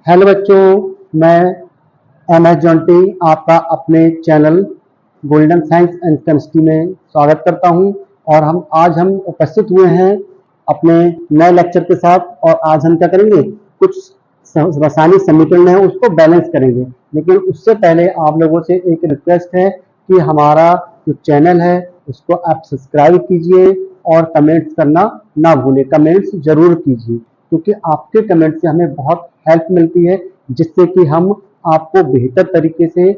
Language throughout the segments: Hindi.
हेलो बच्चों, मैं MS जॉन्टी आपका अपने channel golden science and chemistry में स्वागत करता हूं। और आज हम उपस्थित हुए हैं अपने नए लेक्चर के साथ। और आज हम क्या करेंगे, कुछ रासायनिक समीकरण है उसको बैलेंस करेंगे। लेकिन उससे पहले आप लोगों से एक रिक्वेस्ट है कि हमारा जो चैनल है उसको आप सब्सक्राइब कीजिए और कमेंट्स करना ना भूलें। कमेंट्स जरूर कीजिए क्योंकि आपके कमेंट से हमें बहुत हेल्प मिलती है, जिससे कि हम आपको बेहतर तरीके से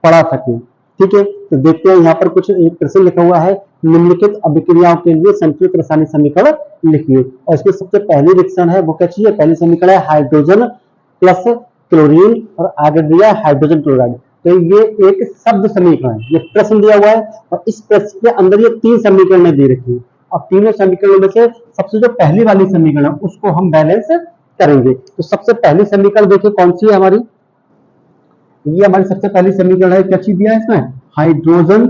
पढ़ा सकें। ठीक है, तो देखते हैं यहाँ पर कुछ एक प्रश्न लिखा हुआ है, निम्नलिखित अभिक्रियाओं के लिए संतुलित रासायनिक समीकरण लिखिए। और इसमें सबसे पहली रिएक्शन है वो क्या चाहिए, पहली समीकरण है हाइड्रोजन प्लस क्लोरीन और आगे दिया हाइड्रोजन क्लोराइड। तो ये एक शब्द समीकरण है, ये प्रश्न दिया हुआ है और इस प्रश्न के अंदर ये तीन समीकरण दे रखी है। अब तीनों समीकरणों में से सबसे जो पहली वाली समीकरण है उसको हम बैलेंस करेंगे। तो सबसे पहली समीकरण देखिए कौन सी है हमारी, ये हमारी सबसे पहली समीकरण है। क्या चीज दिया है इसमें, हाइड्रोजन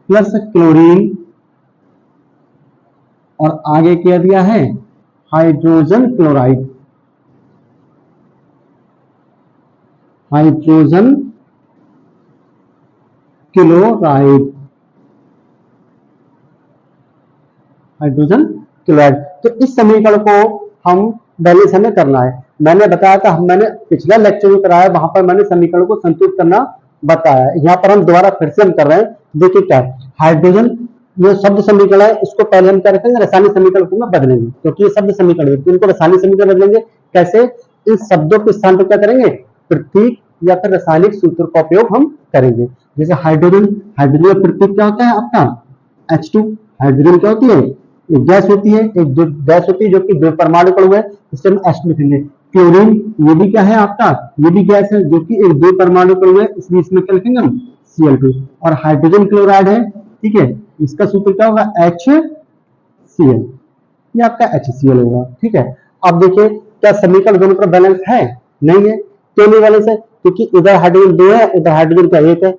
प्लस क्लोरीन और आगे क्या दिया है, hydrogen chloride. Hydrogen chloride, hydrogen chloride. तो इस समीकरण को हम बैलेंस हमें करना है। मैंने बताया था, मैंने पिछला लेक्चर में कराया, वहां पर मैंने समीकरण को संतुलित करना बताया। यहाँ पर हम दोबारा फिर से हम कर रहे हैं। देखिए क्या हाइड्रोजन, ये शब्द समीकरण है, इसको पहले हम क्या रखेंगे, रासायनिक समीकरण को में बदलेंगे क्योंकि ये शब्द समीकरण है। तो इनको रासायनिक समीकरण बदलेंगे कैसे, इन शब्दों के स्थान पर क्या करेंगे, प्रतीक या फिर रासायनिक सूत्र का उपयोग हम करेंगे। जैसे हाइड्रोजन, हाइड्रोजन प्रतीक क्या होता है आपका H2। हाइड्रोजन क्या होती है, एक गैस होती है, एक गैस होती है जो कि दो परमाणु कण है, इससे हम H2 लिखेंगे। क्लोरीन ये भी क्या है आपका, ये भी गैस है जो कि एक दो परमाणु कण है, इसलिए इसमें क्या लिखेंगे हम Cl2। और हाइड्रोजन क्लोराइड है, ठीक है, इसका सूत्र क्या होगा HCl, ये आपका HCl होगा। ठीक है, अब देखिए क्या समीकरण दोनों पर बैलेंस है, नहीं है। क्यों नहीं बैलेंस है, क्योंकि इधर हाइड्रोजन दो है, उधर हाइड्रोजन का एक है।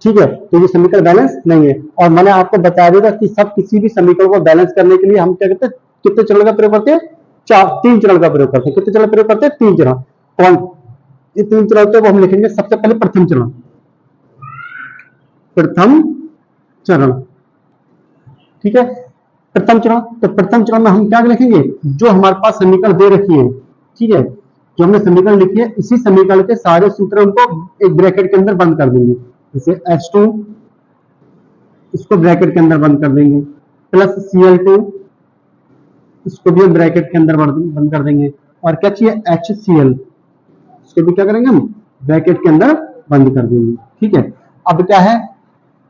ठीक है, तो ये समीकरण बैलेंस नहीं है। और मैंने आपको बता दिया कि सब किसी भी समीकरण को बैलेंस करने के लिए हम क्या करते हैं, कितने चरण का प्रयोग करते हैं, तीन चरण का प्रयोग करते हैं। कितने चरण प्रयोग करते हैं, तीन चरण। कौन ये तीन चरण होते हैं, वो हम लिखेंगे। सबसे पहले प्रथम चरण, प्रथम चरण, ठीक है, प्रथम चरण। तो प्रथम चरण में हम क्या लिखेंगे, जो हमारे पास समीकरण दे रखी है, ठीक है, जो हमने समीकरण लिखी है, इसी समीकरण के सारे सूत्र उनको एक ब्रैकेट के अंदर बंद कर देंगे। जैसे H2 इसको ब्रैकेट के अंदर बंद कर देंगे, प्लस Cl2 इसको भी हम ब्रैकेट के अंदर बंद कर देंगे। और क्या चाहिए, HCl, इसको भी क्या करेंगे हम ब्रैकेट के अंदर बंद कर देंगे। ठीक है, अब क्या है,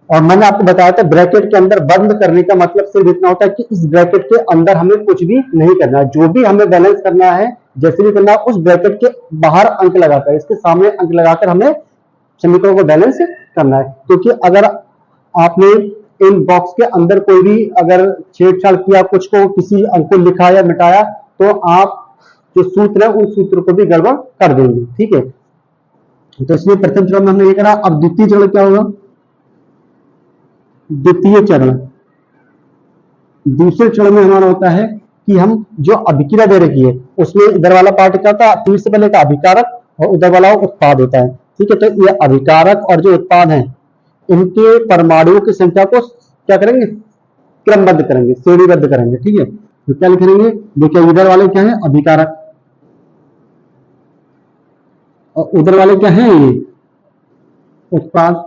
और मैंने आपको बताया था ब्रैकेट के अंदर बंद करने का मतलब सिर्फ इतना होता है कि इस ब्रैकेट के अंदर हमें कुछ भी नहीं करना है। जो भी हमें बैलेंस करना है, जैसे भी करना है, उस ब्रैकेट के बाहर अंक लगाकर, इसके सामने अंक लगाकर हमें समीकरण को बैलेंस करना है। क्योंकि अगर आपने इन बॉक्स के अंदर कोई भी अगर छेड़छाड़ किया, कुछ को किसी अंक को लिखा या मिटाया, तो आप जो सूत्र है उन सूत्र को भी गड़बड़ कर देंगे। ठीक है, तो इसलिए प्रथम चरण में हमने ये करा। अब द्वितीय चरण क्या होगा, द्वितीय चरण, दूसरे चरण में हमारा होता है कि हम जो अभिक्रिया दे रखी है उसमें इधर वाला पार्ट क्या होता है, तीर से पहले का अभिकारक और उधर वाला उत्पाद होता है। ठीक है, तो ये अभिकारक और जो उत्पाद है इनके परमाणुओं की संख्या को क्या करेंगे, क्रमबद्ध करेंगे, श्रेणीबद्ध करेंगे। ठीक है, तो क्या लिखेंगे, देखिए इधर वाले क्या है, अभिकारक, और उधर वाले क्या है, ये उत्पाद,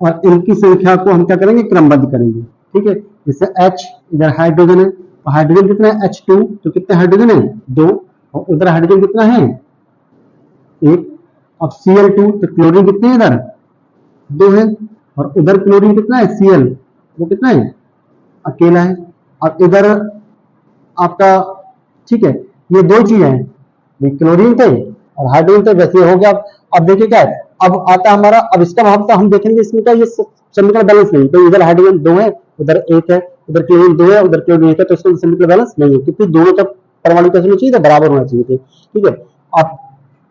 और इनकी संख्या को हम क्या करेंगे, क्रमबद्ध करेंगे। ठीक है, जैसे H, इधर हाइड्रोजन है, तो हाइड्रोजन कितना है H2, तो कितने हाइड्रोजन है, दो, और उधर हाइड्रोजन कितना है, एक। अब Cl2, तो क्लोरीन कितने हैं, इधर दो है, और उधर क्लोरीन कितना है Cl, वो कितना है, अकेला है। अब इधर आपका, ठीक है, ये दो चीजें हैं, ये क्लोरीन थे और हाइड्रोजन थे, वैसे हो गया। अब देखिए क्या है, अब आता हमारा, अब इसका मतलब हम देखेंगे इसमें क्या, ये समीकरण बैलेंस नहीं, तो इधर हाइड्रोजन दो है, उधर एक है, उधर क्लोरीन दो है, उधर क्लोरीन एक है, तो इसका समीकरण बैलेंस नहीं है, क्योंकि दोनों का परमाणु कैसे होना चाहिए, बराबर होना चाहिए थे। ठीक है, अब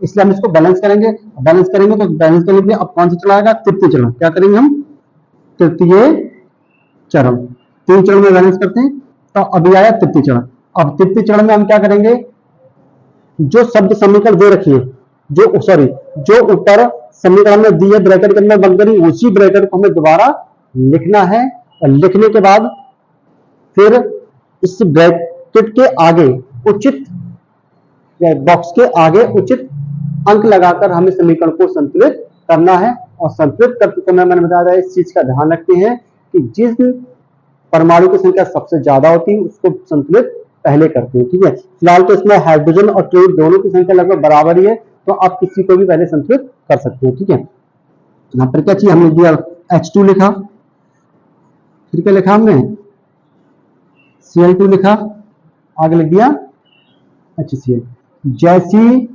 इसलिए हम इसको बैलेंस करेंगे। बैलेंस करेंगे तो बैलेंस करने के लिए अब कौन सा चरण आएगा, तृतीय चरण। क्या करेंगे हम, तृतीय चरण, तीन चरण में बैलेंस करते हैं। तो अभी आया तृतीय चरण। अब तृतीय चरण में हम क्या करेंगे, जो शब्द समीकरण दे रखी है, जो सॉरी जो ऊपर समीकरण में दी है ब्रैकेट के अंदर बंद करी, उसी ब्रैकेट को हमें दोबारा लिखना है। और लिखने के बाद फिर इस ब्रैकेट के आगे उचित बॉक्स के आगे उचित अंक लगाकर हमें समीकरण को संतुलित करना है। और संतुलित करते समय मैंने बताया था, इस चीज का ध्यान रखते हैं कि जिस परमाणु की संख्या सबसे ज्यादा होती है उसको संतुलित पहले करते हैं। ठीक है, फिलहाल तो इसमें हाइड्रोजन और क्लोरीन दोनों की संख्या लगभग बराबर ही है, तो आप किसी को भी पहले संतुलित कर सकते हैं। ठीक है, यहाँ पर क्या चाहिए, हमने दिया H2 लिखा, फिर क्या लिखा हमने Cl2 लिखा, आगे लिख दिया HCl। जैसी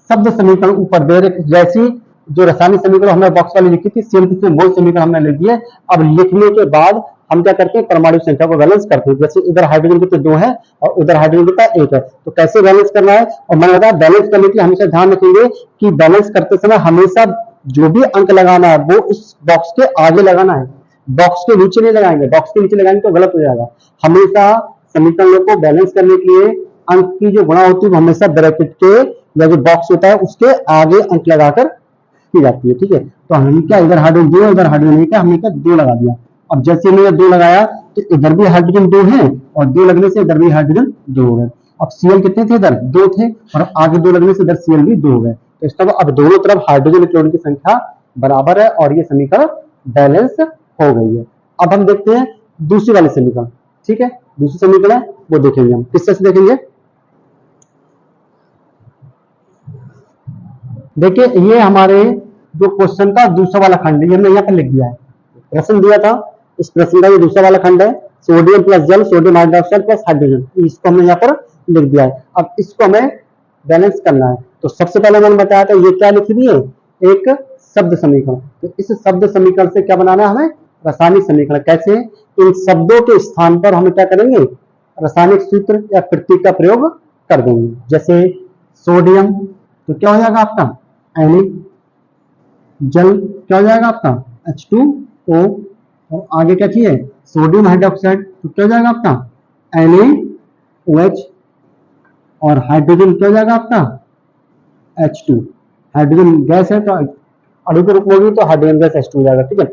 शब्द समीकरण ऊपर दे रहे, जैसी जो रासायनिक समीकरण हमने बॉक्स वाली लिखी थी, Cl2 से मोल समीकरण हमने लिख दिए। अब लिखने के बाद हम क्या करते हैं, परमाणु संख्या को बैलेंस करते हैं। जैसे इधर हाइड्रोजन कितने 2 है और उधर हाइड्रोजन कितना 1 है, तो कैसे बैलेंस करना है। और मैंने बताया बैलेंस करने के लिए हमेशा ध्यान रखेंगे कि बैलेंस करते समय हमेशा जो भी अंक लगाना है वो इस बॉक्स के आगे लगाना है, बॉक्स के नीचे नहीं लगाएंगे। बॉक्स के नीचे लगाएंगे तो गलत हो जाएगा। हमेशा समीकरणों को बैलेंस करने के लिए अंक की जो गुणा होती है वो हमेशा ब्रैकेट के या जो बॉक्स होता है उसके आगे अंक लगाकर की जाती है। ठीक है, तो हमने क्या इधर हाइड्रोजन 2 इधर हाइड्रोजन 1 है, हमने क्या 2 लगा दिया। अब जैसे हमने 2 लगाया तो इधर भी हाइड्रोजन 2 है और 2 लगने से इधर भी हाइड्रोजन 2 हो गए। अब Cl कितने थे, इधर 2 थे और आगे 2 लगने से इधर Cl भी 2 हो गए। तो इसका अब दोनों तरफ हाइड्रोजन क्लोरीन की संख्या बराबर है और ये समीकरण बैलेंस हो गई है। अब हम देखते हैं दूसरी वाली समीकरण। ठीक है, दूसरी समीकरण वो देखेंगे हम, किससे से देखेंगे। देखिए ये हमारे जो क्वेश्चन का दूसरा वाला खंड है, ये हमने यहाँ पर लिख दिया है। प्रश्न दिया था, इस प्रश्न का ये दूसरा वाला खंड है, सोडियम प्लस जल, सोडियम हाइड्रोक्साइड प्लस हाइड्रोजन, इसको हमने यहाँ पर लिख दिया है। अब इसको हमें बैलेंस करना है। तो सबसे पहले मैंने बताया था ये क्या लिखी हुई है, एक शब्द समीकरण। तो इस शब्द समीकरण से क्या बनाना है हमें, रासायनिक समीकरण। कैसे, इन शब्दों के स्थान पर हम क्या करेंगे, रासायनिक सूत्र या प्रतीक का प्रयोग कर देंगे। जैसे सोडियम तो क्या हो जाएगा आपका Na, जल क्या हो जाएगा आपका H2O, और आगे क्या चाहिए सोडियम हाइड्रोक्साइड तो क्या हो जाएगा आपका NaOH, और हाइड्रोजन क्या हो जाएगा आपका H2। हाइड्रोजन गैस है तो अणु के रूप में होगी तो हाइड्रोजन गैस H2 हो जाएगा। ठीक है,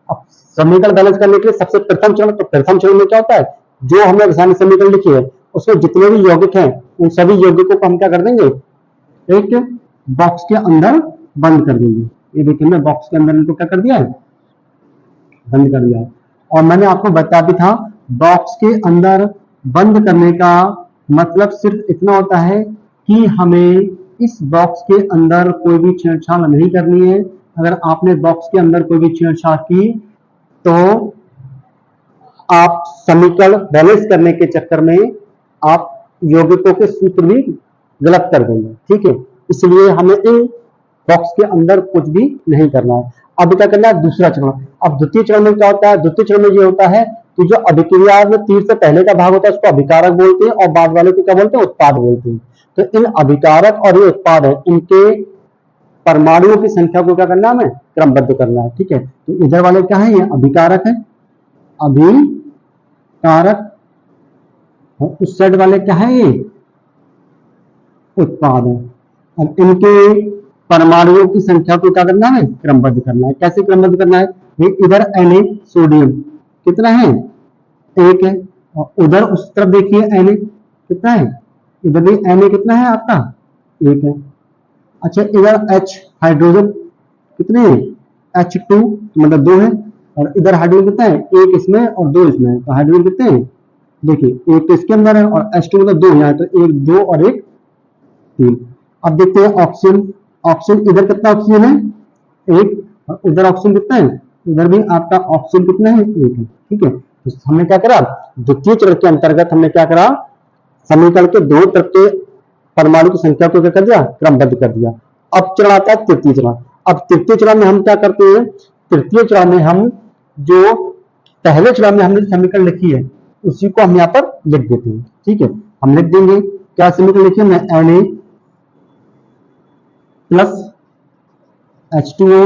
अब समीकरण बैलेंस करने के लिए सबसे प्रथम चरण, तो प्रथम चरण में क्या होता है, जो हमने रासायनिक समीकरण लिखी है उसमें जितने भी यौगिक हैं उन सभी यौगिकों को हम क्या कर देंगे, एक बॉक्स के अंदर बंद कर देंगे। ये देखिए मैं बॉक्स के अंदर इनको क्या कर दिया है, बंद कर दिया है। और मैंने आपको बता भी था बॉक्स के अंदर बंद करने का मतलब सिर्फ इतना होता है कि हमें इस बॉक्स के अंदर कोई भी छेड़छाड़ नहीं करनी है। अगर आपने बॉक्स के अंदर कोई भी छेड़छाड़ की तो आप समीकरण बैलेंस करने के चक्कर में आप यौगिकों के सूत्र भी गलत कर देंगे। ठीक है, इसलिए हमें इन बॉक्स के अंदर कुछ भी नहीं करना है। अब क्या करना है, दूसरा चरण। अब द्वितीय चरण में क्या होता है, द्वितीय चरण में ये होता है कि जो अभिक्रिया में तीर से पहले का भाग होता है उसको अभिकारक बोलते हैं और बाद वाले को क्या बोलते हैं, उत्पाद बोलते हैं। तो इन अभिकारक और ये उत्पाद है, इनके परमाणुओं की संख्या को क्या करना है, हमें क्रमबद्ध करना है। ठीक है, तो इधर वाले क्या है, ये अभिकारक है, अभिकारक, और उस साइड वाले क्या है, ये उत्पाद है। अब इनके परमाणुओं की संख्या को क्या करना है, क्रमबद्ध करना है। कैसे क्रमबद्ध करना है, इधर Na सोडियम कितना है, 1 है, और उधर उस तरफ देखिए Na कितना है, इधर भी Na कितना है आपका 1 है। अच्छा इधर H हाइड्रोजन कितने हैं, H2 मतलब 2 है, और इधर हाइड्रोजन कितना है, 1 इसमें और 2 इसमें है। तो हाइड्रोजन कितने हैं, देखिए 1 तो इसके अंदर है और H2 मतलब 2 यहाँ, तो 1 2 और 1 3। अब देखते हैं ऑक्सीजन, ऑक्सीजन इधर कितना ऑक्सीजन है, 1, और उधर ऑक्सीजन कितना है, उधर भी आपका ऑक्सीजन कितना है, 1 है। ठीक है, तो हमने क्या करा, द्वितीय चरण के अंतर्गत हमने क्या करा, समीकरण के दो तरफ के परमाणु की संख्या को क्या कर दिया, क्रमबद्ध कर दिया। अब चरण आता है तृतीय चरण। अब तृतीय चरण में हम क्या करते हैं, तृतीय चरण में हम जो पहले चरण में हमने समीकरण लिखी है उसी को हम यहाँ पर लिख देते हैं। ठीक है, हम लिख देंगे क्या समीकरण लिखिए, मैं Na plus H2O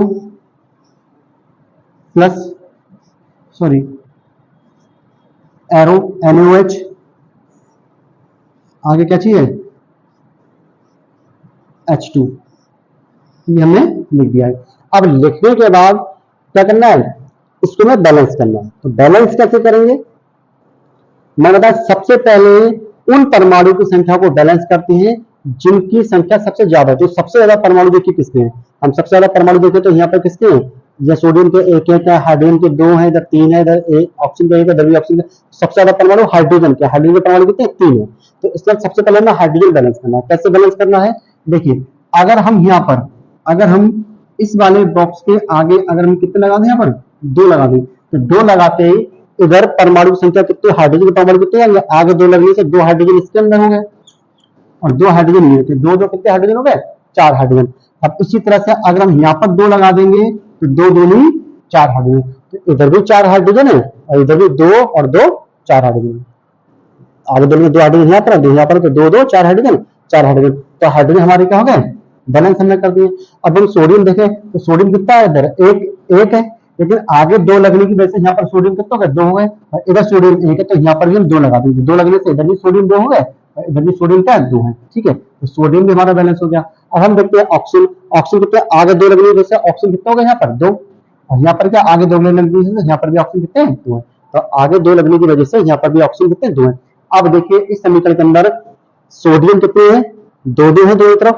plus sorry arrow NaOH आगे क्या चाहिए, H2, ये हमने लिख दिया है। अब लिखने के बाद क्या करना है, इसको मैं बैलेंस करना है। तो बैलेंस कैसे करेंगे, मैंने बताया सबसे पहले उन परमाणु की संख्या को बैलेंस करते हैं जिनकी संख्या सबसे ज्यादा, जो सबसे ज्यादा परमाणु देखिए किसके हैं, हम सबसे ज्यादा परमाणु देखें तो यहाँ पर किसके हैं, या सोडियम के एक है, हाइड्रोजन के 2 हैं, इधर 3 है, इधर ऑक्सीजन का एक है, इधर भी ऑक्सीजन। सबसे ज्यादा परमाणु हाइड्रोजन के, हाइड्रोजन के परमाणु कितने, 3 है। तो इसलिए सबसे पहले हमें हाइड्रोजन बैलेंस करना है। कैसे बैलेंस करना है, देखिए अगर हम यहाँ पर, अगर हम इस वाले बॉक्स के आगे अगर हम कितने लगा दें, यहाँ पर 2 लगा दें, तो 2 लगाते ही इधर परमाणु की संख्या कितने, हाइड्रोजन के परमाणु कितने हैं, आगे 2 लगने से 2 हाइड्रोजन इसके अंदर हो गए और 2 हाइड्रोजन नहीं होते, 2 कितने हाइड्रोजन हो गए, 4 हाइड्रोजन। अब इसी तरह से अगर हम यहाँ पर 2 लगा देंगे तो 2 दूनी 4 हाइड्रोजन, तो इधर भी 4 हाइड्रोजन है और इधर भी 2 और 2 4 हाइड्रोजन। आगे 2 हाइड्रोजन यहाँ पर, 2 यहाँ पर, तो 2 2 4 हाइड्रोजन, 4 हाइड्रोजन। तो हाइड्रोजन हमारे क्या हो गए, बैलेंस हमने कर दिए। अब हम सोडियम देखें तो सोडियम कितना है, इधर एक है, लेकिन आगे 2 लगने की वजह से यहाँ पर सोडियम कितना हो गया, 2 हो गए, और इधर सोडियम 1 है, तो यहाँ पर भी हम 2 लगा देंगे, 2 लगने से इधर भी सोडियम 2 हो गए और इधर भी सोडियम क्या है, 2 है। ठीक है, तो सोडियम भी हमारा बैलेंस हो गया। अब हम देखते हैं ऑक्सीजन, ऑक्सीजन कितने, आगे 2 लगने की वजह से ऑक्सीजन कितना हो गया, यहाँ पर 2, और यहाँ पर क्या आगे 2 लगने की वजह से यहाँ पर भी ऑक्सीजन कितने हैं, 2 है। तो आगे 2 लगने की वजह से यहाँ पर भी ऑक्सीजन कितने, 2 है। अब देखिए इस समीकरण के अंदर सोडियम कितने हैं, 2 2 है दोनों तरफ,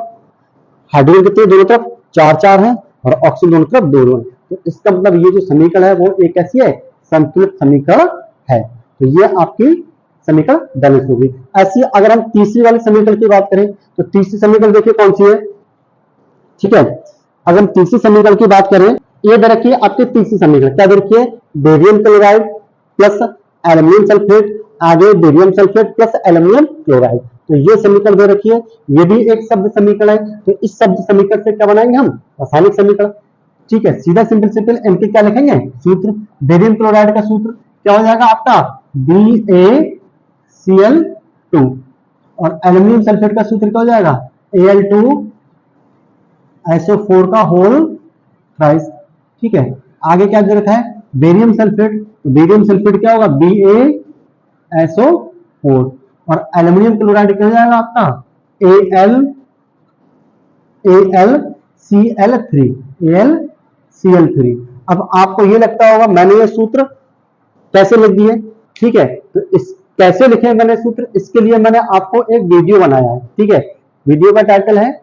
हाइड्रोजन कितने दोनों तरफ, 4 4 है, और ऑक्सीजन दोनों तरफ 2 2 है। तो इसका मतलब ये जो समीकरण है वो एक ऐसी है संतुलित समीकरण है। तो ये आपकी समीकरण बैलेंस होगी। ऐसी अगर हम तीसरी वाली समीकरण की बात करें तो तीसरी समीकरण देखिए कौन सी है, ठीक है। अगर हम तीसरी समीकरण की बात करें, ये दे रखी है आपकी तीसरी समीकरण, क्या दे रखी है, barium chloride plus aluminium sulphate, आगे barium sulphate plus aluminium chloride. तो ये समीकरण दे रखी है, ये भी एक शब्द समीकरण है। तो इस शब्द समीकरण से क्या बनाएंगे हम, रासायनिक समीकरण। ठीक है, सीधा सिंपल सिंपल इनके क्या लिखेंगे, सूत्र। बेरियम क्लोराइड का सूत्र क्या हो जाएगा आपका, BaCl2, और एल्यूमिनियम सल्फेट का सूत्र क्या हो जाएगा, Al2SO4 का होल थ्राइस। ठीक है, आगे क्या दे रखा है, बेरियम सल्फेट, तो बेरियम सल्फेट क्या होगा, BaSO4, और एल्यूमिनियम क्लोराइड क्या हो जाएगा आपका, AlCl3। अब आपको ये लगता होगा मैंने ये सूत्र कैसे लिख दिए, ठीक है। तो इस कैसे लिखे मैंने सूत्र, इसके लिए मैंने आपको एक वीडियो बनाया है। ठीक है, वीडियो का टाइटल है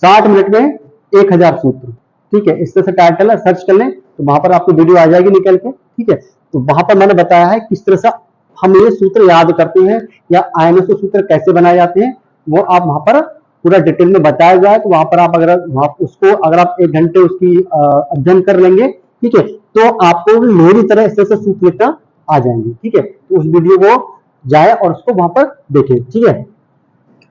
60 मिनट में 1000 सूत्र। ठीक है, इस तरह से टाइटल है, सर्च कर लें तो वहां पर आपको वीडियो आ जाएगी निकल के। ठीक है, तो वहां पर मैंने बताया है किस तरह से हम ये सूत्र याद करते हैं या आयनों सूत्र कैसे बनाए जाते हैं, वो आप वहां पर पूरा डिटेल में बताया जाए। तो वहां पर आप अगर वहां उसको अगर आप 1 घंटे उसकी अध्ययन कर लेंगे, ठीक है, तो आपको मेरी तरह ऐसे ऐसे सूत्र लिखना आ जाएंगे। ठीक है, तो उस वीडियो को जाए और उसको वहां पर देखें। ठीक है,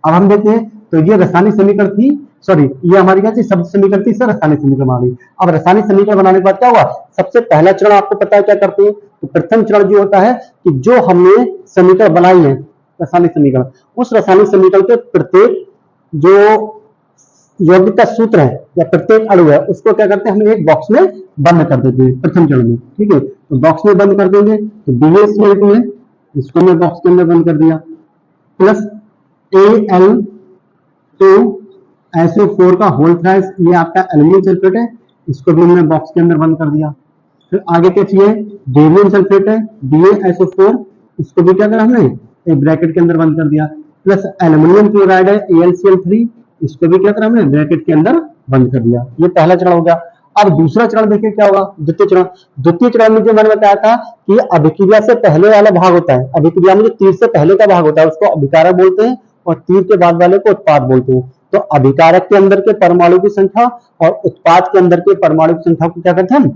अब हम देखते हैं, तो ये रासायनिक समीकरण थी, सॉरी ये हमारी क्या थी, शब्द समीकरण थी, सर रासायनिक समीकरण बना ली। अब रासायनिक समीकरण बनाने के बाद क्या हुआ, सबसे पहला चरण आपको पता है क्या करते हैं, तो प्रथम चरण जो होता है कि जो हमने समीकरण बनाई है रासायनिक समीकरण, उस रासायनिक समीकरण के प्रत्येक जो यौगिक सूत्र है या प्रत्येक अणु है उसको क्या करते हैं, हम एक बॉक्स में बंद कर देते हैं प्रथम चरण में। ठीक है, तो बॉक्स में बंद कर देंगे, तो BaCl2 है, इसको मैं बॉक्स के अंदर बंद कर दिया, प्लस Al2SO4 का होल थ्राइस, ये आपका एल्यूमिनियम सल्फेट है, इसको भी हमने बॉक्स के अंदर बंद कर दिया। फिर आगे क्या चाहिए, बेरियम सल्फेट है, BaSO4, इसको भी क्या करा हमने, एक ब्रैकेट के अंदर बंद कर दिया, प्लस एल्यूमिनियम क्लोराइड है, AlCl3, इसको भी क्या करा हमने, ब्रैकेट के अंदर बंद कर दिया। ये पहला चरण हो गया। अब दूसरा चरण देखिए क्या होगा, द्वितीय चरण। द्वितीय चरण में जो मैंने बताया था कि अभिक्रिया से पहले वाला भाग होता है, अभिक्रिया में जो तीर से पहले का भाग होता है उसको अभिकारक बोलते हैं, और तीर के बाद वाले को उत्पाद बोलते हैं। तो अभिकारक के अंदर के परमाणु की संख्या और उत्पाद के अंदर के परमाणु की संख्या को क्या करते हैं, हम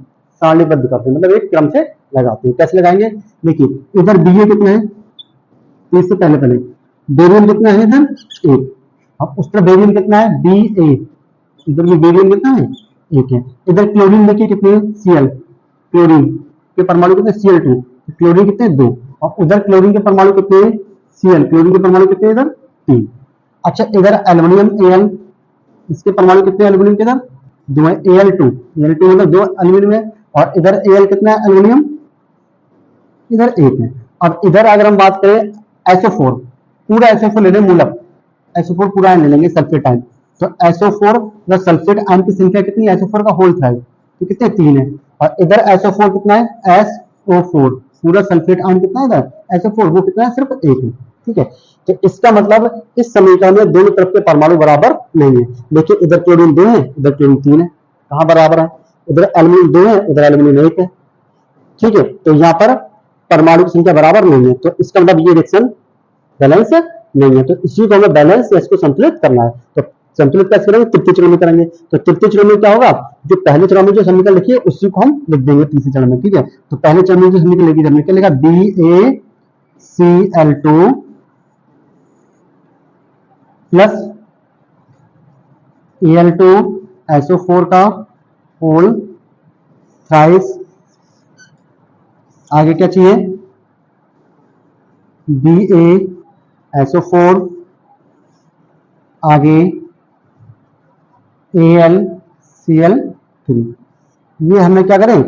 सारणीबद्ध करते हैं, मतलब एक क्रम से लगाते हैं। कैसे लगाएंगे, देखिए इधर Ba कितना है, तीर से पहले पहले, बेरियम कितना है इधर 1, अब उस तरफ बेरियम कितना है Ba, इधर भी बेरियम कितना है 1 है। इधर क्लोरीन देखिए कितने हैं, Cl, क्लोरीन के परमाणु कितने Cl2, क्लोरीन कितने 2, और उधर क्लोरीन के परमाणु कितने हैं Cl, क्लोरीन के परमाणु कितने इधर 3। अच्छा इधर एल्यूमिनियम Al, इसके परमाणु कितने एल्यूमिनियम के इधर 2 है, Al2 मतलब 2 एल्यूमिनियम है, और इधर Al कितना है एल्यूमिनियम इधर 1 है। और इधर अगर हम बात करें SO4, पूरा SO4 ले लेंगे मूलक, SO4 पूरा ले लेंगे सल्फेट आयन। तो SO4 प्लस सल्फेट आयन की संख्या कितनी है, SO4 का होल साइज तो कितने 3 है, और इधर SO4 कितना है, SO4 पूरा सल्फेट आयन कितना है इधर SO4 वो कितना है, सिर्फ 1 है। ठीक है, तो इसका मतलब इस समीकरण में दोनों तरफ के परमाणु बराबर नहीं है। देखिए इधर क्लोरीन 2 है, इधर क्लोरीन 3 है, कहां बराबर है, इधर एल्यूमिनियम 2 है, इधर एल्यूमिनियम 1 है। ठीक है, तो यहाँ पर परमाणु की संख्या बराबर नहीं है, तो इसका मतलब ये रिएक्शन बैलेंस नहीं है। तो इसी को हमें बैलेंस या इसको संतुलित करना है। तो संतुलित कैसे करेंगे, तृतीय चरण में करेंगे। तो तृतीय चरण में क्या होगा, जो पहले चरण में जो समीकरण लिखी है उसी को हम लिख देंगे तीसरे चरण में। ठीक है, तो पहले चरण में जो समीकरण लिखी हमने क्या लिखा, BaCl2 प्लस Al2SO4 का होल थ्राइस, आगे क्या चाहिए, BaSO4, आगे AlCl3। ये हमने क्या करें,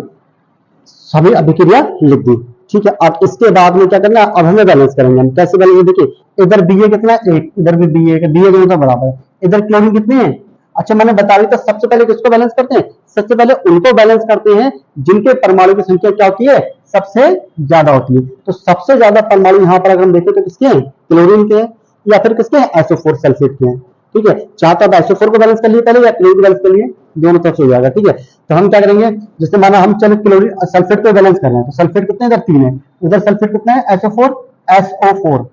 सभी अभिक्रिया लिख दी। ठीक है, अब इसके बाद में क्या करना है, अब हमें बैलेंस करेंगे। हम कैसे बैलेंस, देखिए इधर Ba कितना है 1, इधर भी Ba है, Ba दोनों का बराबर है। इधर क्लोरीन कितने हैं, अच्छा मैंने बता दी, तो सबसे पहले किसको बैलेंस करते हैं, सबसे पहले उनको बैलेंस करते हैं जिनके परमाणु की संख्या क्या होती है, सबसे ज्यादा होती है। तो सबसे ज्यादा परमाणु यहाँ पर अगर हम देखें तो किसके हैं, क्लोरीन के हैं, या फिर किसके हैं, SO4 सल्फेट के हैं। ठीक है, चाहे तो आप SO4 को बैलेंस कर लिए पहले या क्लोरीन को बैलेंस कर लिए, दोनों तरफ से हो जाएगा। ठीक है, तो हम क्या करेंगे, जैसे माना हम चलो क्लोरीन सल्फेट को बैलेंस कर रहे हैं, तो सल्फेट कितने इधर 3 है, उधर सल्फेट कितना है SO4,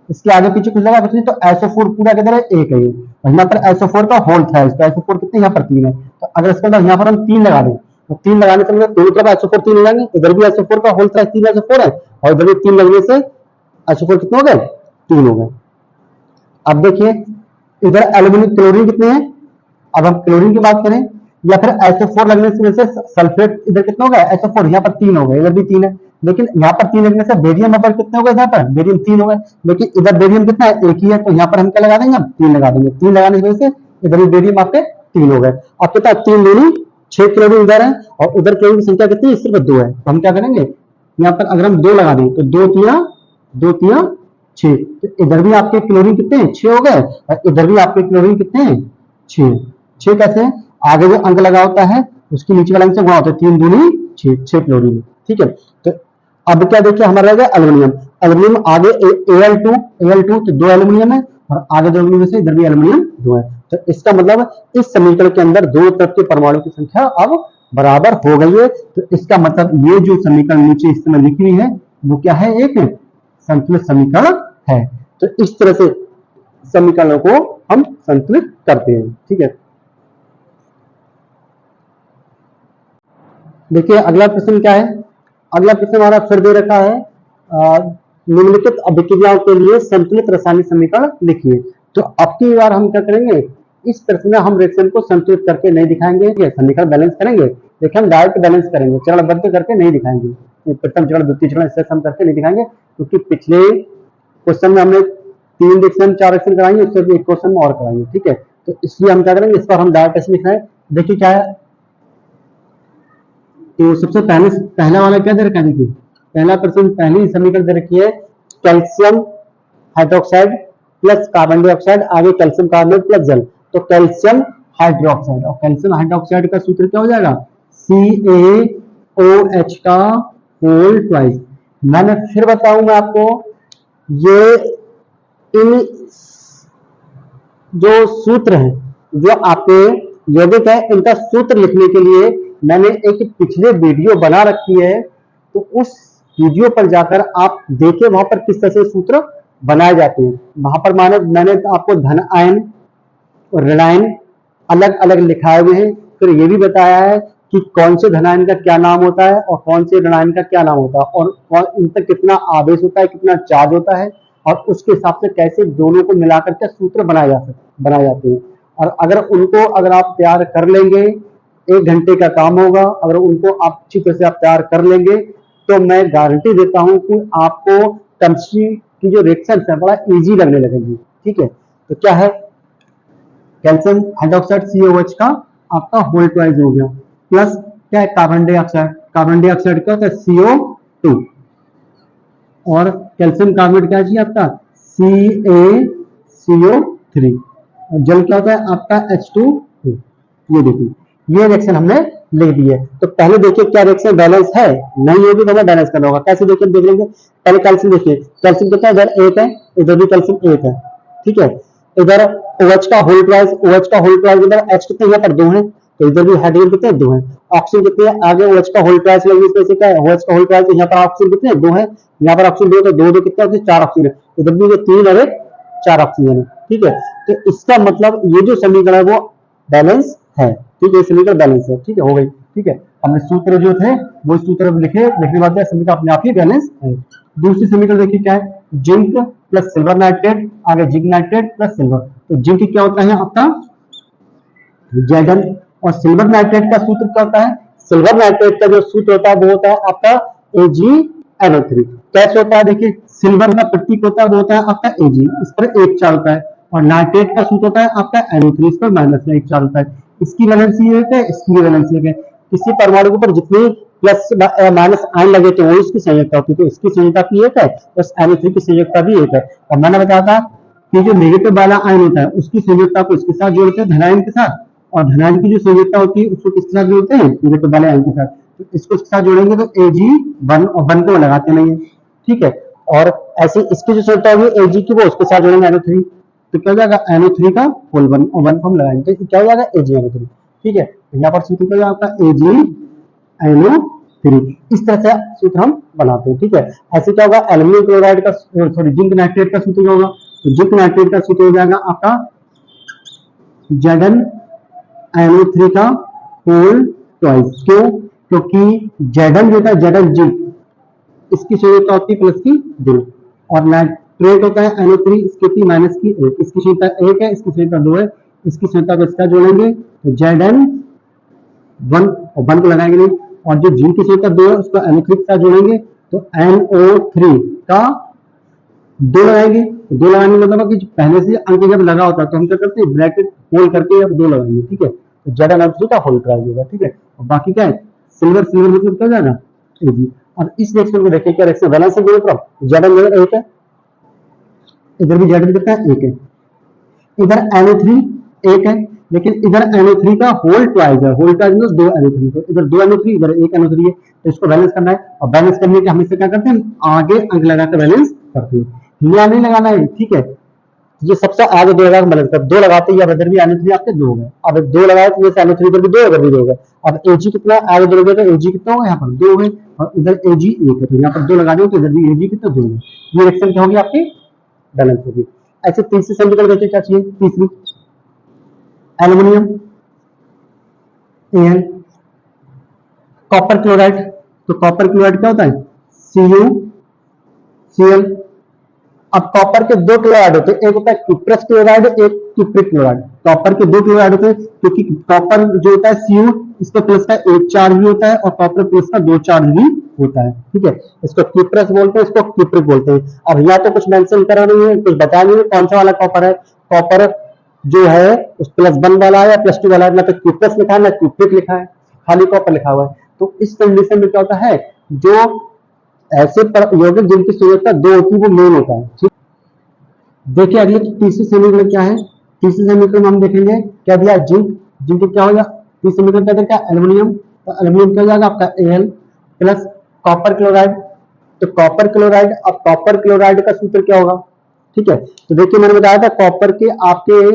इसके आगे पीछे कुछ लगा कुछ नहीं, तो SO4 पूरा किधर है, 1 है ये, और यहाँ पर SO4 का होल था, इसका SO4 कितने यहाँ पर 3 है। तो अगर इसके अंदर यहाँ पर हम 3 लगा दें, तो 3 लगाने से मतलब दोनों तरफ SO4 3 लगाएंगे, इधर भी SO4 का होल था 3 SO4 है, और इधर भी 3 लगने से SO4 कितने हो गए, 3 हो गए। अब देखिए इधर एल्यूमिनियम क्लोरीन कितने हैं, अब हम क्लोरीन की बात करें, या फिर SO4 लगने से वैसे सल्फेट इधर कितना हो गया, SO4 यहाँ पर 3 हो गए, इधर भी 3 है, लेकिन यहाँ पर 3 लगने से बेरियम पर कितने हो गए, यहाँ पर बेरियम 3 हो गए, लेकिन इधर बेरियम कितना है, 1 ही है, तो यहाँ पर हम क्या लगा देंगे, 3 लगा देंगे। 3 लगाने की वजह से इधर भी बेरियम आपके 3 हो गए। अब कितना 3 दूनी 6 क्लोरीन इधर है, और उधर क्लोरीन की संख्या कितनी है, सिर्फ 2 है, तो हम क्या करेंगे, यहाँ पर अगर हम 2 लगा दें तो 2 तिया 6, तो इधर भी आपके क्लोरीन कितने हैं, 6 हो गए, और इधर भी आपके क्लोरीन कितने हैं, 6 कैसे हैं? आगे जो अंक लगा होता है उसके नीचे वाला अंक से गुणा होता है, 3 दूनी 6 क्लोरीन। ठीक है, तो अब क्या देखिए हमारा रहेगा एल्यूमिनियम आगे Al2 तो 2 एल्यूमिनियम है, और आगे 2 एल्यूमिनियम से इधर भी एल्यूमिनियम 2 है। तो इसका मतलब इस समीकरण के अंदर दोनों तरफ के परमाणु की संख्या अब बराबर हो गई है। तो इसका मतलब ये जो समीकरण नीचे इस समय लिखी हुई है वो क्या है, एक संतुलित समीकरण है। तो इस तरह से समीकरणों को हम संतुलित करते हैं। ठीक है, देखिए अगला प्रश्न क्या है, अगला प्रश्न हमारा फिर दे रखा है निम्नलिखित अभिक्रियाओं के लिए संतुलित रासायनिक समीकरण लिखिए। तो अब की बार हम क्या करेंगे, इस प्रश्न में हम रिएक्शन को संतुलित करके नहीं दिखाएंगे, समीकरण बैलेंस करेंगे, देखिए हम डायरेक्ट बैलेंस करेंगे, चरणबद्ध करके नहीं दिखाएंगे, प्रथम चरण द्वितीय चरण इससे हम करके नहीं दिखाएंगे, क्योंकि पिछले क्वेश्चन में हमने 3 रिएक्शन 4 रिएक्शन कराएंगे, उससे भी एक क्वेश्चन और कराएंगे। ठीक है, तो इसलिए हम क्या करेंगे, इस पर हम डायरेक्ट ऐसे लिख रहे हैं। देखिए क्या है, तो सबसे पहला वाला क्या दे रखा है, देखिए पहला प्रश्न पहली समीकरण दे रखी है, calcium hydroxide plus carbon dioxide, आगे कैल्शियम कार्बोनेट प्लस जल। तो कैल्शियम हाइड्रोक्साइड, और कैल्शियम हाइड्रोक्साइड का सूत्र क्या हो जाएगा, CaOH का होल ट्वाइस। मैंने फिर बताऊंगा आपको, ये इन जो सूत्र है जो आपके यौगिक है इनका सूत्र लिखने के लिए मैंने एक पिछले वीडियो बना रखी है, तो उस वीडियो पर जाकर आप देखें वहां पर किस तरह से सूत्र बनाए जाते हैं। वहां पर मैंने आपको धन आयन और ऋण आयन अलग अलग लिखाए हुए हैं, फिर ये भी बताया है कि कौन से धन आयन का क्या नाम होता है और कौन से ऋण आयन का क्या नाम होता है, और इन पर कितना आवेश होता है, कितना चार्ज होता है, और उसके हिसाब से कैसे दोनों को मिलाकर के सूत्र बनाए जाते हैं। और अगर आप तैयार कर लेंगे, 1 घंटे का काम होगा, अगर उनको आप अच्छी तरह से आप तैयार कर लेंगे तो मैं गारंटी देता हूं कि आपको केमिस्ट्री की जो रिएक्शन है बड़ा इजी लगने लगेगी। ठीक है, तो क्या है, कैल्शियम हाइड्रोक्साइड CaOH का आपका होल ट्वाइस हो गया, प्लस क्या है कार्बन डाइऑक्साइड का CO2, और कैल्शियम कार्बोनेट क्या चाहिए आपका CaCO3 और जल क्या होता है आपका H2O। ये देखिए ये रिएक्शन हमने लिख दी है। तो पहले देखिए क्या रिएक्शन बैलेंस है, नहीं होगी तो हमें बैलेंस करना होगा। कैसे देखिए देख लेंगे। पहले कैल्शियम देखिए, कैल्शियम कितना इधर 1 है, इधर भी कैल्शियम 1 है, ठीक है। इधर OH का होल प्राइस, OH का होल प्राइस इधर H कितने यहाँ पर 2 है, तो इधर भी हाइड्रोजन कितने 2 है। ऑक्सीजन कितने है आगे OH का होल प्राइस लगेगी, इसमें से क्या है OH का होल प्राइस, यहाँ पर ऑक्सीजन कितने 2 है, यहाँ पर ऑक्सीजन 2 तो 2 2 कितने होते 4 ऑक्सीजन है, इधर भी ये 3 और 1 4 ऑक्सीजन है, ठीक है। तो इसका मतलब ये जो समीकरण है वो बैलेंस है, ठीक है, समीकरण बैलेंस है, ठीक है, हो गई, ठीक है। हमने सूत्र जो थे वो सूत्र लिखे, लिखने के बाद समीकरण अपने आप ही बैलेंस है। दूसरी समीकरण देखिए क्या है, जिंक प्लस सिल्वर नाइट्रेट, आगे जिंक नाइट्रेट प्लस सिल्वर। तो जिंक क्या होता है आपका Zn और सिल्वर नाइट्रेट का सूत्र क्या होता है, सिल्वर नाइट्रेट का जो सूत्र होता है वो होता है आपका AgNO3। कैसे होता है देखिए, सिल्वर का प्रतीक होता है वो होता है आपका Ag, इस पर 1 चार होता है, और नाइट्रेट का सूत्र होता है आपका NO3, इस पर -1 चार होता है। इसकी वैलेंसी 1 है, इसकी वैलेंसी 1 है। किसी परमाणु के ऊपर जितनी प्लस माइनस आयन लगे तो वो इसकी संयोजकता होती है, तो इसकी संयोजकता भी 1 है, बस NO3 की संयोजकता भी 1 है। और मैंने बताया था कि जो नेगेटिव वाला आयन होता है उसकी संयोजकता को इसके साथ जोड़ते हैं धनायन के साथ, और धनायन की जो संयोजकता होती है उसको किसके साथ जोड़ते हैं नेगेटिव वाले आयन के साथ। तो इसको इसके साथ जोड़ेंगे तो Ag1 और 1 को लगाते नहीं है, ठीक है। और ऐसे इसकी जो संयोजकता होगी Ag की वो उसके साथ जोड़ेंगे NO3, तो क्या हो जाएगा NO3 का होल 1 और 1 को हम लगाएंगे तो क्या हो जाएगा AgNO3, ठीक है। यहाँ पर सूत्र क्या आपका AgNO3, इस तरह से सूत्र हम बनाते हैं, ठीक है। ऐसे क्या होगा एल्यूमिनियम क्लोराइड का सॉरी जिंक नाइट्रेट का सूत्र क्या होगा, तो जिंक नाइट्रेट का सूत्र हो जाएगा आपका ZnNO3 का होल ट्वाइस। क्यों, क्योंकि Zn जो होता है Zn जिंक, इसकी संयोजकता होती है प्लस की 2, और नाइट्रेट होता है NO3 इसकी होती है माइनस की 1, इसकी संयोजकता 1 है, इसकी संयोजकता 2 है, इसकी संयोजकता को इसका जोड़ेंगे तो Zn1 और 1 को लगाएंगे नहीं, और जो जिंक की संयोजकता 2 है उसको NO3 के साथ जोड़ेंगे तो NO3 का 2 लगाएंगे। तो 2 लगाने का मतलब कि पहले से अंक जब लगा होता है तो हम क्या करते हैं ब्रैकेट खोल करके अब 2 लगाएंगे, ठीक है। तो ZnNO3 का होल ट्राइज होगा, ठीक है। और बाकी क्या है सिल्वर, सिल्वर मतलब क्या जाना Ag। अब इस रिएक्शन को देखिए क्या रिएक्शन बैलेंस है दोनों तरफ, Zn 1 है, इधर भी Zn कितना है 1 है, इधर NO3 1 है, लेकिन इधर NO3 का होल ट्वाइस है, होल ट्वाइस मतलब 2 NO3, तो इधर 2 NO3 इधर 1 NO3 है, तो इसको बैलेंस करना है। और बैलेंस करने के हमेशा क्या करते हैं आगे अंक लगाकर बैलेंस करते हैं, यहाँ नहीं लगाना है, ठीक है। ये सबसे आगे 2 लगा बैलेंस कर, 2 लगाते ही अब इधर भी NO3 आपके 2 हो गए, अब 2 लगाए तो जैसे NO3 इधर भी 2 इधर भी 2 हो गए। अब Ag कितना आगे 2 हो गया तो Ag कितना होगा यहाँ पर 2 हो गए, और इधर Ag 1 है तो यहाँ पर 2 लगा दो तो इधर भी Ag कितना 2 है। ये रिएक्शन क्या होगी आपकी बैलेंस होगी। ऐसे तीसरी समीकरण देखिए क्या चाहिए, तीसरी एल्यूमिनियम Al कॉपर क्लोराइड, तो कॉपर क्लोराइड क्या होता है CuCl। अब कॉपर के 2 क्लोराइड होते हैं, एक होता है क्यूप्रस क्लोराइड, एक क्यूप्रिक क्लोराइड। कॉपर के 2 क्लोराइड होते हैं क्योंकि कॉपर जो होता है Cu इसका प्लस का 1 चार्ज भी होता है और कॉपर प्लस का 2 चार्ज भी होता है, ठीक है। इसको क्यूप्रस बोलते हैं, इसको क्यूप्रिक बोलते हैं। अब यहाँ तो कुछ मेंशन करा नहीं है, कुछ बता नहीं है कौन सा वाला कॉपर है। कॉपर जो है उस +1 वाला है या +2 वाला है, ना तो क्यूप्रस लिखा है ना क्यूप्रिक लिखा है, खाली कॉपर लिखा हुआ है। तो इस कंडीशन में क्या होता है जो ऐसे यौगिक जिनकी संयोजकता 2 होती है वो मेन होता है, ठीक। देखिए अगले तीसरी समीकरण क्या है, तीसरी समीकरण में हम देखेंगे क्या दिया जिंक, जिंक क्या हो गया तीसरी समीकरण क्या देखा एल्यूमिनियम, तो एल्यूमिनियम क्या हो जाएगा आपका Al प्लस कॉपर क्लोराइड, तो कॉपर क्लोराइड, अब कॉपर क्लोराइड का सूत्र क्या होगा, ठीक है। तो देखिए मैंने बताया था कॉपर के आपके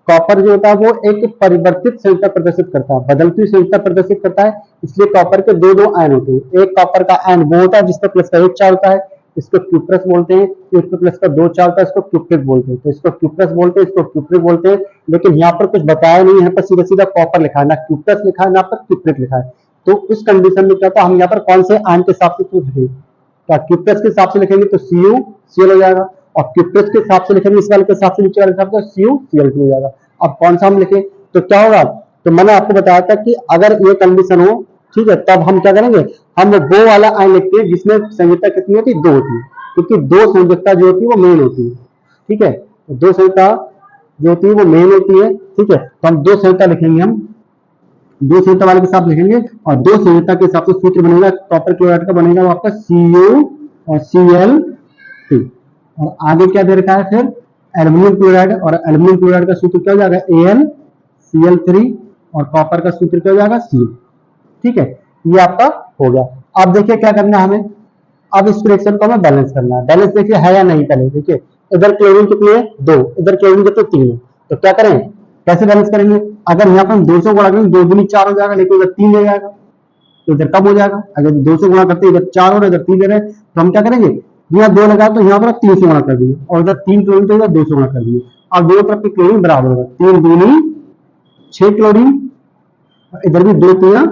कॉपर जो होता है वो एक परिवर्तित संयोजकता प्रदर्शित करता है, बदलती संयोजकता प्रदर्शित करता है, इसलिए कॉपर के 2 आयन होते हैं। एक कॉपर का आयन वो होता है जिसका प्लस का 1 चार्ज होता है, इसको क्यूप्रस बोलते हैं, इसको प्लस का 2 चार्ज होता है, इसको क्यूप्रिक बोलते हैं। तो इसको क्यूप्रस बोलते हैं, इसको क्यूप्रिक बोलते हैं, लेकिन यहाँ पर कुछ बताया नहीं है, यहाँ पर सीधा सीधा कॉपर लिखा है, ना क्यूप्रस लिखा है ना पर क्यूप्रिक लिखा है। तो इस कंडीशन में क्या होता है हम यहाँ पर कौन से आयन के हिसाब से लिखेंगे, क्या क्यूप्रस के हिसाब से लिखेंगे तो CuCl हो जाएगा, और क्यूप्रस के हिसाब से लिखेंगे इस वाले के हिसाब से नीचे वाले के हिसाब से CuCl2 हो जाएगा। अब कौन सा हम लिखें तो क्या होगा, तो मैंने आपको बताया था कि अगर ये कंडीशन हो, ठीक है, तब हम क्या करेंगे हम वो वाला आयन लिखते हैं जिसमें संयोजकता कितनी होती है 2 होती है, क्योंकि 2 संयोजकता जो होती है वो मेन होती है, ठीक है। तो 2 संयोजकता जो होती है वो मेन होती है, ठीक है। तो हम 2 संयोजकता लिखेंगे, हम 2 संयोजकता वाले के साथ लिखेंगे, और 2 संयोजकता के हिसाब से सूत्र बनेगा कॉपर क्लोराइड का बनेगा वो आपका Cu और Cl2, और आगे क्या दे रखा है फिर एल्यूमिनियम क्लोराइड, और एल्यूमिनियम क्लोराइड का सूत्र क्या हो जाएगा AlCl3, और कॉपर का सूत्र क्या हो जाएगा C। ठीक है, ये आपका हो गया। अब देखिए क्या करना है हमें, अब इस रिएक्शन को हमें बैलेंस करना है। बैलेंस देखिए है या नहीं, पहले देखिए इधर क्लोरीन कितनी है 2, इधर क्लोरीन कितनी 3 है, तो क्या करें, कैसे बैलेंस करेंगे। अगर यहाँ पर हम 200 गुणा करेंगे 2 दूनी 4 हो जाएगा, लेकिन इधर 3 ले जाएगा तो इधर कम हो जाएगा। अगर 200 गुणा करते इधर 4 हो रहा है, इधर 3 ले रहे हैं, तो हम क्या करेंगे, यहाँ 2 लगा तो यहाँ पर 300 गुणा कर दिए, और इधर 3 क्लोरीन तो इधर 200 गुणा कर दिए। अब दोनों तरफ की क्लोरीन बराबर होगा, 3 दूनी 6 क्लोरीन, इधर भी 2 3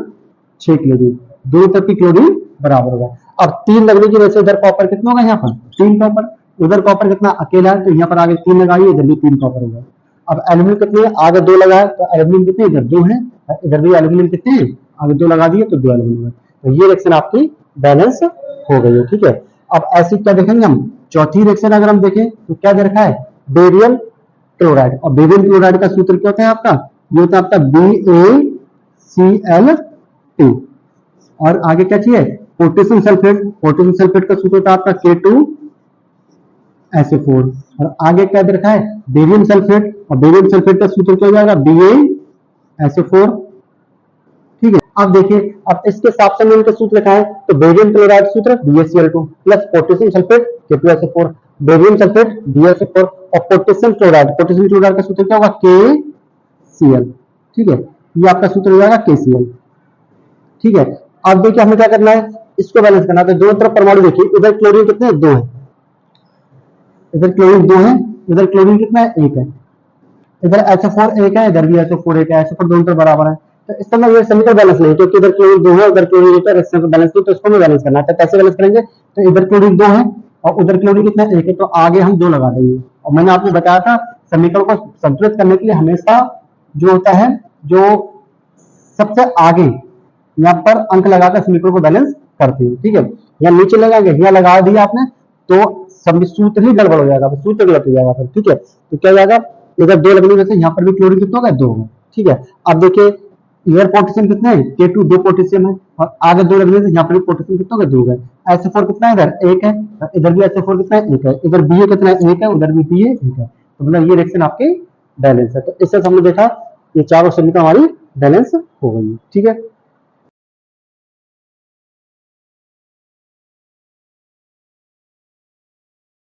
6 क्लोरीन, दोनों तरफ की क्लोरीन बराबर होगा। अब 3 लगने की वजह से इधर कॉपर कितना होगा, यहाँ पर 3 कॉपर, उधर कॉपर कितना अकेला है, तो यहाँ पर आगे 3 लगाइए, इधर भी 3 कॉपर होगा। अब एल्यूमिनियम कितने हैं, आगे 2 लगा है, तो एल्यूमिनियम कितने इधर 2 है, इधर भी एल्यूमिनियम कितने हैं, आगे 2 लगा दिए तो 2 एल्यूमिनियम है। तो ये रिएक्शन आपकी बैलेंस हो गई है। ठीक है, अब ऐसी क्या देखेंगे हम, चौथी रिएक्शन अगर हम देखें तो क्या दे रखा है, बेरियम क्लोराइड, और बेरियम क्लोराइड का सूत्र क्या होता है आपका, ये होता है आपका BaCl2, और आगे क्या चाहिए, पोटेशियम सल्फेट, पोटेशियम सल्फेट का सूत्र होता है आपका K2SO4, और आगे क्या दे रखा है, बेरियम सल्फेट, और बेरियम सल्फेट का सूत्र क्या हो जाएगा BaSO4। ठीक है, अब देखिए, अब इसके साथ में इनका सूत्र लिखा है, तो बेरियम क्लोराइड सूत्र BaCl2 plus potassium sulphate K2SO4, barium sulphate BaSO4, और पोटेशियम क्लोराइड का सूत्र क्या होगा KCl। ठीक है, ये आपका सूत्र हो जाएगा KCl। ठीक है, अब देखिए हमें क्या करना है, इसको बैलेंस करना है। तो दोनों तरफ परमाणु देखिए, इधर क्लोरीन कितने हैं 2 है, इधर क्लोरीन 2 है, इधर क्लोरीन कितना है 1 है, इधर HO4 1 है, इधर भी HO4 1 है, HO4 दोनों तरफ बराबर है। तो इस तरह ये समीकरण बैलेंस नहीं, क्योंकि इधर क्लोरीन 2 है, उधर क्लोरीन 1 है, रिएक्शन को बैलेंस नहीं, तो इसको हमें बैलेंस करना है। तो कैसे बैलेंस करेंगे, तो इधर क्लोरीन 2 है और उधर क्लोरीन कितना 1 है, तो आगे हम 2 लगा देंगे। और मैंने आपको बताया था समीकरण को संतुलित करने के लिए हमेशा जो होता है, जो सबसे आगे यहाँ पर अंक लगाकर समीकरण को बैलेंस करते हैं। ठीक है, यहाँ नीचे लगाएंगे, यहाँ लगा दिया आपने तो सब सूत्र ही गड़बड़ हो जाएगा, सूत्र गलत हो जाएगा फिर। ठीक है, तो क्या हो जाएगा, इधर 2 लगने में से यहाँ पर भी क्लोरीन कितना होगा 2 होगा। ठीक है, अब देखिए इधर पोटेशियम कितने हैं, K2 2 पोटेशियम है, और आगे 2 लगने से यहाँ पर भी पोटेशियम कितना होगा 2 है। SO4 कितना है, इधर 1 है, इधर भी SO4 कितना है 1 है, इधर Ba कितना है 1 है, उधर भी Ba 1 है। तो मतलब ये रिएक्शन आपकी बैलेंस है। तो इससे हमने देखा ये चारों समीकरण हमारी बैलेंस हो गई। ठीक है।